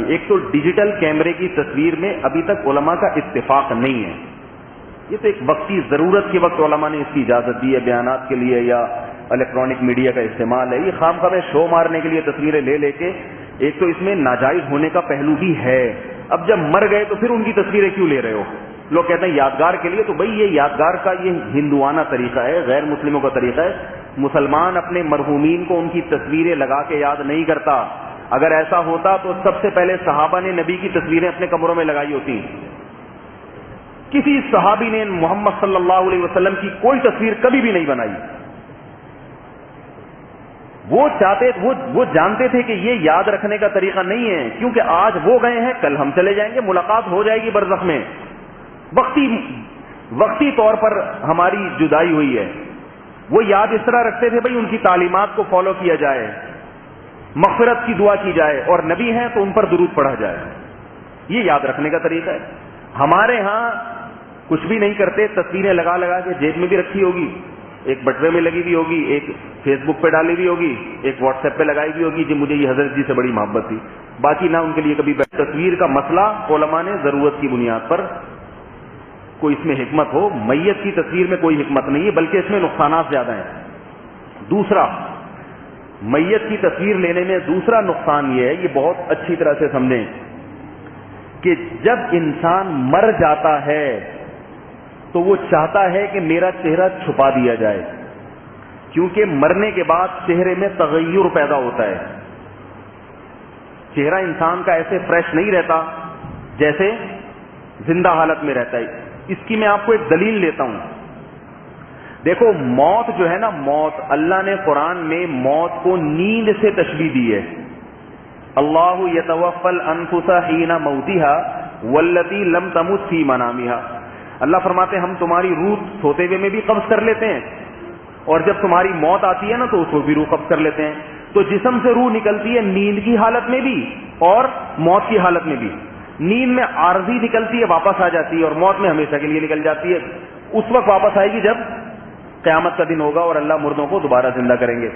چاہیے. ایک تو ڈیجیٹل کیمرے کی تصویر میں ابھی تک علماء کا اتفاق نہیں ہے. یہ تو ایک وقتی ضرورت کے وقت علماء نے اس کی اجازت دی ہے بیانات کے لیے یا الیکٹرانک میڈیا کا استعمال ہے. یہ خام خواہ شو مارنے کے لیے تصویریں لے کے ایک تو اس میں ناجائز ہونے کا پہلو بھی ہے. اب جب مر گئے تو پھر ان کی تصویریں کیوں لے رہے ہو؟ لوگ کہتے ہیں یادگار کے لیے. تو بھائی یہ یادگار کا یہ ہندوانہ طریقہ ہے, غیر مسلموں کا طریقہ ہے. مسلمان اپنے مرحومین کو ان کی تصویریں لگا کے یاد نہیں کرتا. اگر ایسا ہوتا تو سب سے پہلے صحابہ نے نبی کی تصویریں اپنے کمروں میں لگائی ہوتی. کسی صحابی نے محمد صلی اللہ علیہ وسلم کی کوئی تصویر کبھی بھی نہیں بنائی. وہ جانتے تھے کہ یہ یاد رکھنے کا طریقہ نہیں ہے, کیونکہ آج وہ گئے ہیں, کل ہم چلے جائیں گے, ملاقات ہو جائے گی برزخ میں. وقتی طور پر ہماری جدائی ہوئی ہے. وہ یاد اس طرح رکھتے تھے بھائی ان کی تعلیمات کو فالو کیا جائے, مغفرت کی دعا کی جائے, اور نبی ہیں تو ان پر درود پڑھا جائے. یہ یاد رکھنے کا طریقہ ہے. ہمارے ہاں کچھ بھی نہیں کرتے, تصویریں لگا کے جیب میں بھی رکھی ہوگی, ایک بٹوے میں لگی ہوئی ہوگی, ایک فیس بک پہ ڈالی ہوئی ہوگی, ایک واٹس ایپ پہ لگائی ہوئی ہوگی جی مجھے یہ حضرت جی سے بڑی محبت تھی. باقی نہ ان کے لیے کبھی تصویر کا مسئلہ علماء نے ضرورت کی بنیاد پر, کوئی اس میں حکمت ہو. میت کی تصویر میں کوئی حکمت نہیں ہے, بلکہ اس میں نقصانات زیادہ ہیں. دوسرا, میت کی تصویر لینے میں دوسرا نقصان یہ ہے, یہ بہت اچھی طرح سے سمجھیں, کہ جب انسان مر جاتا ہے تو وہ چاہتا ہے کہ میرا چہرہ چھپا دیا جائے, کیونکہ مرنے کے بعد چہرے میں تغیر پیدا ہوتا ہے. چہرہ انسان کا ایسے فریش نہیں رہتا جیسے زندہ حالت میں رہتا ہے. اس کی میں آپ کو ایک دلیل لیتا ہوں. دیکھو موت جو ہے نا, موت, اللہ نے قرآن میں موت کو نیند سے تشبیہ دی ہے. اللہ یتوفی الانفس حین موتها والتی لم تمت فی منامها. اللہ فرماتے ہیں ہم تمہاری روح سوتے ہوئے میں بھی قبض کر لیتے ہیں, اور جب تمہاری موت آتی ہے نا تو اس کو بھی روح قبض کر لیتے ہیں. تو جسم سے روح نکلتی ہے نیند کی حالت میں بھی اور موت کی حالت میں بھی. نیند میں عارضی نکلتی ہے, واپس آ جاتی ہے, اور موت میں ہمیشہ کے لیے نکل جاتی ہے. اس وقت واپس آئے گی جب قیامت کا دن ہوگا اور اللہ مردوں کو دوبارہ زندہ کریں گے.